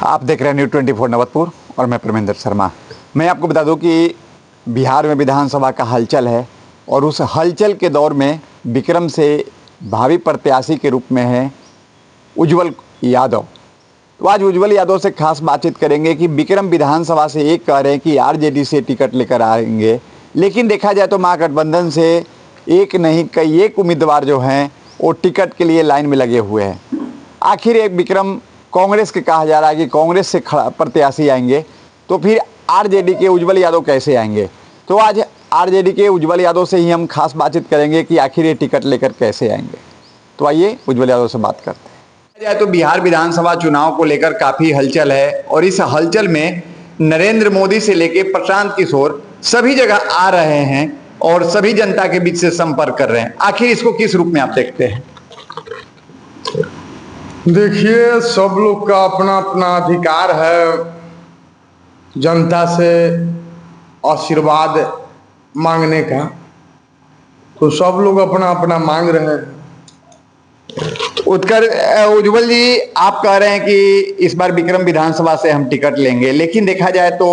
आप देख रहे हैं न्यूज़ 24 नवतपुर और मैं परमेंद्र शर्मा। मैं आपको बता दूं कि बिहार में विधानसभा का हलचल है और उस हलचल के दौर में विक्रम से भावी प्रत्याशी के रूप में है उज्जवल यादव। तो आज उज्जवल यादव से खास बातचीत करेंगे कि विक्रम विधानसभा से एक कह रहे हैं कि आरजेडी से टिकट लेकर आएंगे, लेकिन देखा जाए तो महागठबंधन से एक नहीं कई एक उम्मीदवार जो हैं वो टिकट के लिए लाइन में लगे हुए हैं। आखिर एक विक्रम कांग्रेस के कहा जा रहा है कि कांग्रेस से प्रत्याशी आएंगे, तो फिर आरजेडी के उज्जवल यादव कैसे आएंगे? तो आज आरजेडी के उज्जवल यादव से ही हम खास बातचीत करेंगे कि आखिर ये टिकट लेकर कैसे आएंगे। तो आइए उज्जवल यादव से बात करते हैं। जाए तो बिहार विधानसभा चुनाव को लेकर काफी हलचल है और इस हलचल में नरेंद्र मोदी से लेकर प्रशांत किशोर सभी जगह आ रहे हैं और सभी जनता के बीच से संपर्क कर रहे हैं। आखिर इसको किस रूप में आप देखते हैं? देखिए, सब लोग का अपना अपना अधिकार है जनता से आशीर्वाद मांगने का, तो सब लोग अपना अपना मांग रहे हैं। उज्जवल जी, आप कह रहे हैं कि इस बार विक्रम विधानसभा से हम टिकट लेंगे, लेकिन देखा जाए तो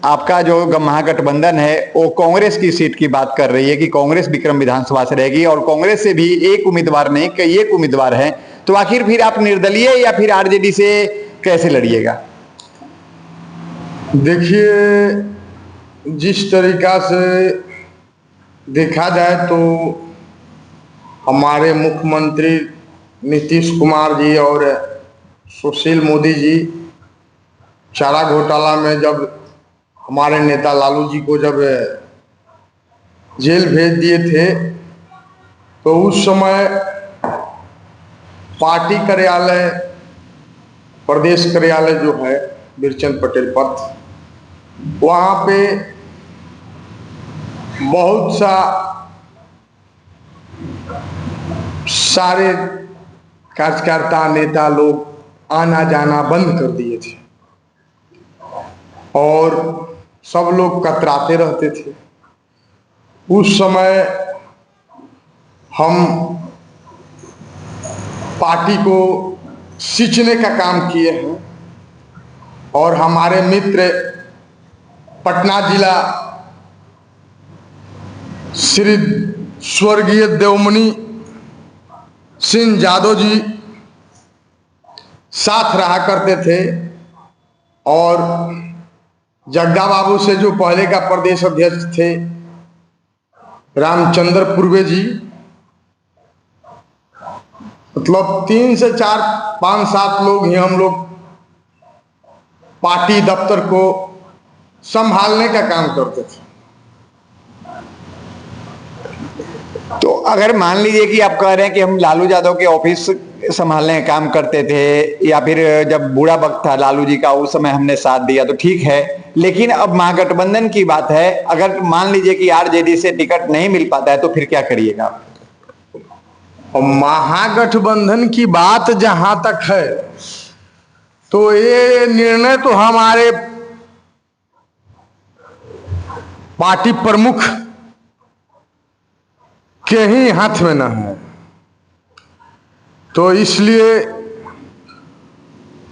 आपका जो महागठबंधन है वो कांग्रेस की सीट की बात कर रही है कि कांग्रेस विक्रम विधानसभा से रहेगी और कांग्रेस से भी एक उम्मीदवार नहीं कई एक उम्मीदवार हैं। तो आखिर फिर आप निर्दलीय या फिर आरजेडी से कैसे लड़िएगा? देखिए, जिस तरीका से देखा जाए तो हमारे मुख्यमंत्री नीतीश कुमार जी और सुशील मोदी जी चारा घोटाला में जब हमारे नेता लालू जी को जब जेल भेज दिए थे, तो उस समय पार्टी कार्यालय, प्रदेश कार्यालय जो है बीरचंद पटेल पथ, वहाँ पे बहुत सारे कार्यकर्ता नेता लोग आना जाना बंद कर दिए थे और सब लोग कतराते रहते थे। उस समय हम पार्टी को सींचने का काम किए हैं और हमारे मित्र पटना जिला श्री स्वर्गीय देवमणि सिंह यादव जी साथ रहा करते थे और जग्गा बाबू से जो पहले का प्रदेश अध्यक्ष थे रामचंद्र पूर्वे जी, मतलब 3 से 4 5 7 लोग ही हम लोग पार्टी दफ्तर को संभालने का काम करते थे। तो अगर मान लीजिए कि आप कह रहे हैं कि हम लालू यादव के ऑफिस संभालने का काम करते थे या फिर जब बूढ़ा वक्त था लालू जी का उस समय हमने साथ दिया, तो ठीक है, लेकिन अब महागठबंधन की बात है। अगर मान लीजिए कि आरजेडी से टिकट नहीं मिल पाता है तो फिर क्या करिएगा? और महागठबंधन की बात जहां तक है तो ये निर्णय तो हमारे पार्टी प्रमुख के ही हाथ में न है, तो इसलिए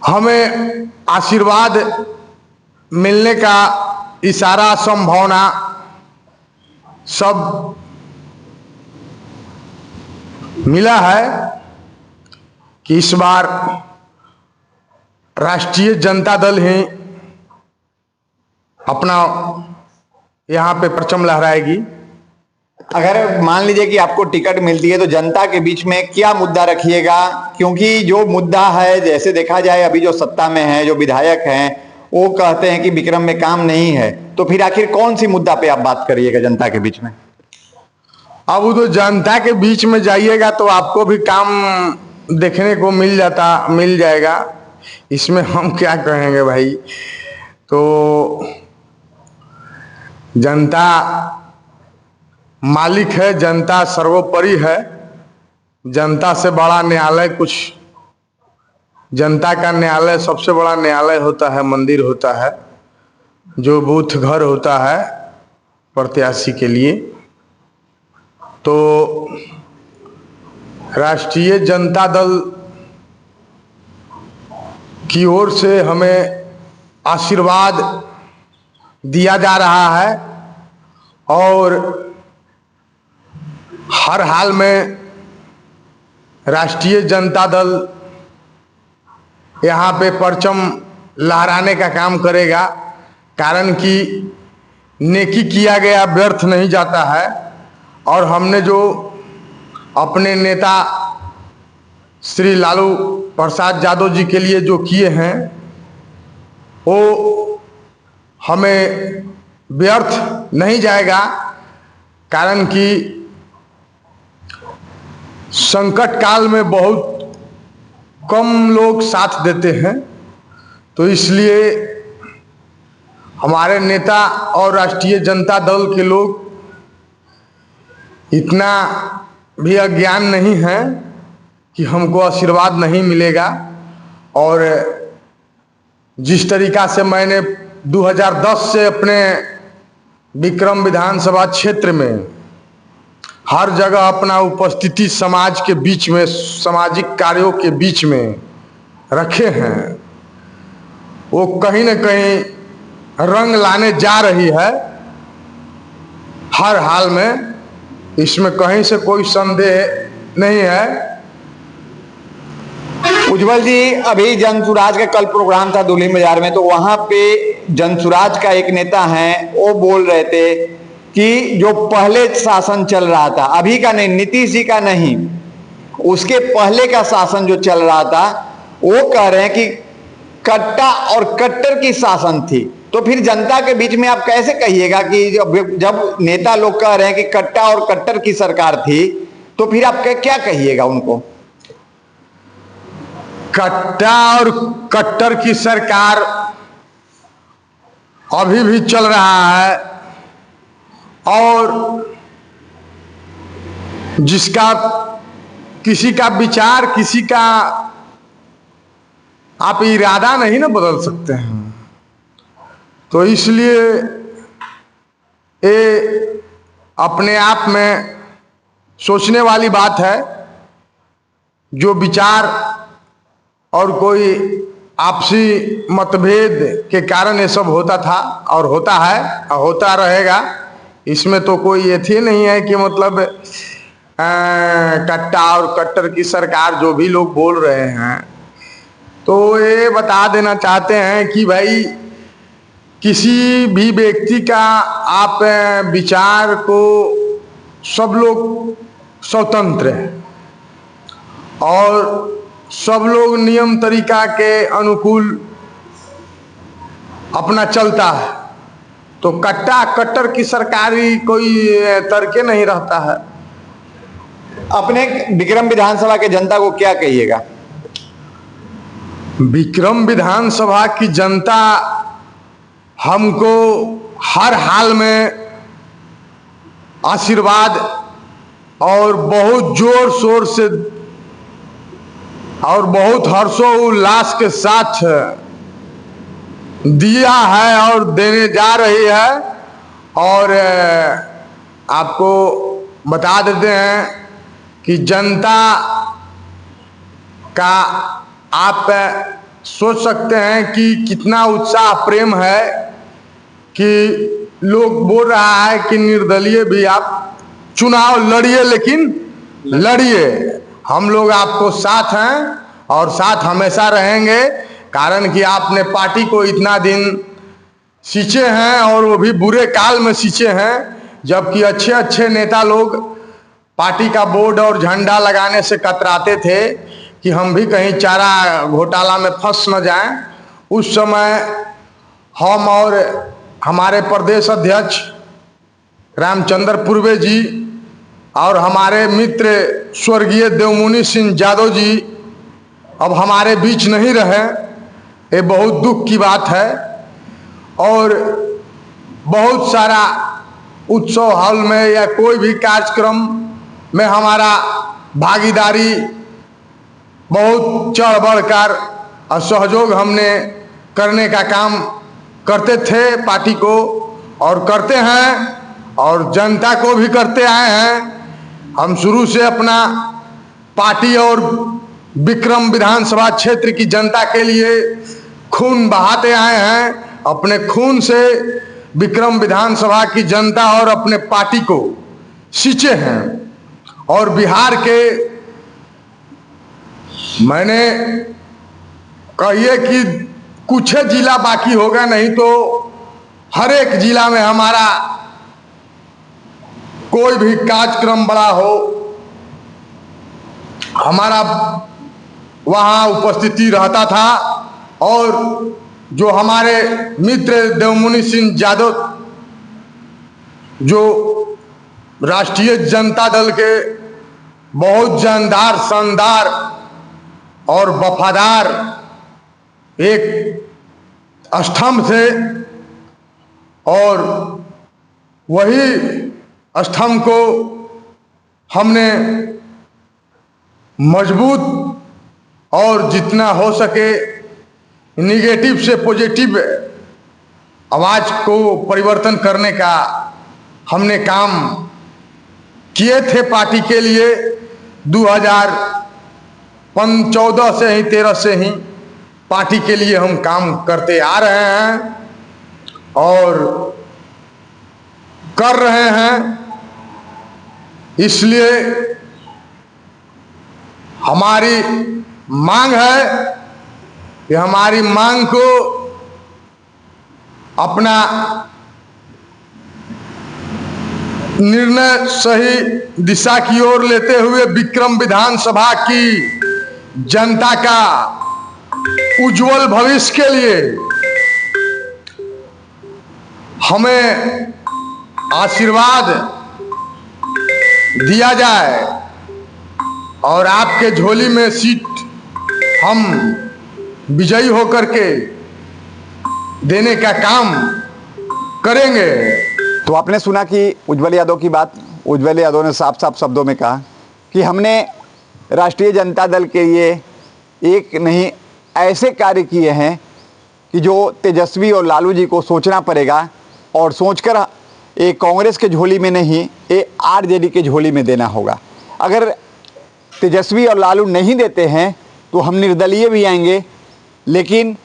हमें आशीर्वाद मिलने का इशारा संभावना सब मिला है कि इस बार राष्ट्रीय जनता दल ही अपना यहाँ पे परचम लहराएगी। अगर मान लीजिए कि आपको टिकट मिलती है तो जनता के बीच में क्या मुद्दा रखिएगा? क्योंकि जो मुद्दा है, जैसे देखा जाए अभी जो सत्ता में है, जो विधायक हैं, वो कहते हैं कि विक्रम में काम नहीं है, तो फिर आखिर कौन सी मुद्दा पे आप बात करिएगा जनता के बीच में? अब वो तो जनता के बीच में जाइएगा तो आपको भी काम देखने को मिल जाएगा, इसमें हम क्या कहेंगे भाई। तो जनता मालिक है, जनता सर्वोपरि है, जनता से बड़ा न्यायालय कुछ, जनता का न्यायालय सबसे बड़ा न्यायालय होता है, मंदिर होता है, जो बूथ घर होता है प्रत्याशी के लिए। तो राष्ट्रीय जनता दल की ओर से हमें आशीर्वाद दिया जा रहा है और हर हाल में राष्ट्रीय जनता दल यहाँ पे परचम लहराने का काम करेगा। कारण कि नेकी किया गया व्यर्थ नहीं जाता है और हमने जो अपने नेता श्री लालू प्रसाद यादव जी के लिए जो किए हैं वो हमें व्यर्थ नहीं जाएगा। कारण कि संकट काल में बहुत कम लोग साथ देते हैं, तो इसलिए हमारे नेता और राष्ट्रीय जनता दल के लोग इतना भी अज्ञान नहीं है कि हमको आशीर्वाद नहीं मिलेगा। और जिस तरीका से मैंने 2010 से अपने विक्रम विधानसभा क्षेत्र में हर जगह अपना उपस्थिति समाज के बीच में, सामाजिक कार्यों के बीच में रखे हैं, वो कहीं न कहीं रंग लाने जा रही है हर हाल में। इसमें कहीं से कोई संदेह नहीं है। उज्जवल जी, अभी जनसुराज का कल प्रोग्राम था दुल्हिन बाजार में, तो वहां पे जनसुराज का एक नेता है, वो बोल रहे थे कि जो पहले शासन चल रहा था, अभी का नहीं, नीतीश जी का नहीं, उसके पहले का शासन जो चल रहा था, वो कह रहे हैं कि कट्टा और कट्टर की शासन थी। तो फिर जनता के बीच में आप कैसे कहिएगा कि जब नेता लोग कह रहे हैं कि कट्टा और कट्टर की सरकार थी, तो फिर आप क्या कहिएगा उनको? कट्टा और कट्टर की सरकार अभी भी चल रहा है और जिसका किसी का विचार, किसी का आप इरादा नहीं ना बदल सकते हैं। तो इसलिए ये अपने आप में सोचने वाली बात है। जो विचार और कोई आपसी मतभेद के कारण ये सब होता था और होता है और होता रहेगा, इसमें तो कोई ये थी नहीं है कि मतलब कट्टा और कट्टर की सरकार जो भी लोग बोल रहे हैं, तो ये बता देना चाहते हैं कि भाई किसी भी व्यक्ति का आप विचार को, सब लोग स्वतंत्र हैं और सब लोग नियम तरीका के अनुकूल अपना चलता है। तो कट्टा कट्टर की सरकारी कोई तर्क नहीं रहता है। अपने विक्रम विधानसभा के जनता को क्या कहिएगा? विक्रम विधानसभा की जनता हमको हर हाल में आशीर्वाद और बहुत जोर शोर से और बहुत हर्षोल्लास के साथ दिया है और देने जा रही है। और आपको बता देते हैं कि जनता का आप सोच सकते हैं कि कितना उत्साह प्रेम है कि लोग बोल रहा है कि निर्दलीय भी आप चुनाव लड़िए, लेकिन लड़िए, हम लोग आपको साथ हैं और साथ हमेशा रहेंगे। कारण कि आपने पार्टी को इतना दिन सींचे हैं और वो भी बुरे काल में सींचे हैं, जबकि अच्छे अच्छे नेता लोग पार्टी का बोर्ड और झंडा लगाने से कतराते थे कि हम भी कहीं चारा घोटाला में फंस न जाएं। उस समय हम और हमारे प्रदेश अध्यक्ष रामचंद्र पूर्वे जी और हमारे मित्र स्वर्गीय देवमुनि सिंह यादव जी अब हमारे बीच नहीं रहे। ये बहुत दुख की बात है। और बहुत सारा उत्सव हॉल में या कोई भी कार्यक्रम में हमारा भागीदारी बहुत चढ़ बढ़कर और सहयोग हमने करने का काम करते थे पार्टी को और करते हैं और जनता को भी करते आए हैं। हम शुरू से अपना पार्टी और विक्रम विधानसभा क्षेत्र की जनता के लिए खून बहाते आए हैं। अपने खून से विक्रम विधानसभा की जनता और अपने पार्टी को सींचे हैं। और बिहार के मैंने कहिए कि कुछ जिला बाकी होगा, नहीं तो हर एक जिला में हमारा कोई भी कार्यक्रम बड़ा हो, हमारा वहां उपस्थिति रहता था। और जो हमारे मित्र देवमुनि सिंह यादव, जो राष्ट्रीय जनता दल के बहुत जानदार, शानदार और वफादार एक स्तंभ थे, और वही स्तंभ को हमने मजबूत और जितना हो सके निगेटिव से पॉजिटिव आवाज को परिवर्तन करने का हमने काम किए थे पार्टी के लिए। 2014 से ही 13 से ही पार्टी के लिए हम काम करते आ रहे हैं और कर रहे हैं। इसलिए हमारी मांग है कि हमारी मांग को अपना निर्णय सही दिशा की ओर लेते हुए विक्रम विधानसभा की जनता का उज्जवल भविष्य के लिए हमें आशीर्वाद दिया जाए और आपके झोली में सीट हम विजयी होकर के देने का काम करेंगे। तो आपने सुना कि उज्जवल यादव की बात। उज्जवल यादव ने साफ साफ शब्दों में कहा कि हमने राष्ट्रीय जनता दल के लिए एक नहीं ऐसे कार्य किए हैं कि जो तेजस्वी और लालू जी को सोचना पड़ेगा, और सोचकर एक कांग्रेस के झोली में नहीं, एक आरजेडी के झोली में देना होगा। अगर तेजस्वी और लालू नहीं देते हैं तो हम निर्दलीय भी आएंगे, लेकिन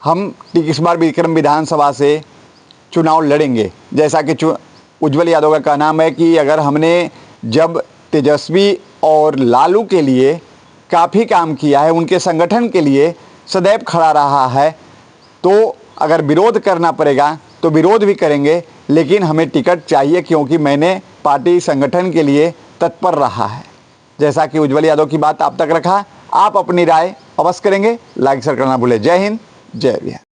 हम इस बार विक्रम विधानसभा से चुनाव लड़ेंगे। जैसा कि उज्जवल यादव का कहना है कि अगर हमने जब तेजस्वी और लालू के लिए काफ़ी काम किया है, उनके संगठन के लिए सदैव खड़ा रहा है, तो अगर विरोध करना पड़ेगा तो विरोध भी करेंगे, लेकिन हमें टिकट चाहिए क्योंकि मैंने पार्टी संगठन के लिए तत्पर रहा है। जैसा कि उज्जवल यादव की बात आप तक रखा, आप अपनी राय अवश्य करेंगे। लाइक शेयर करना भूलें। जय हिंद, जय बिहार।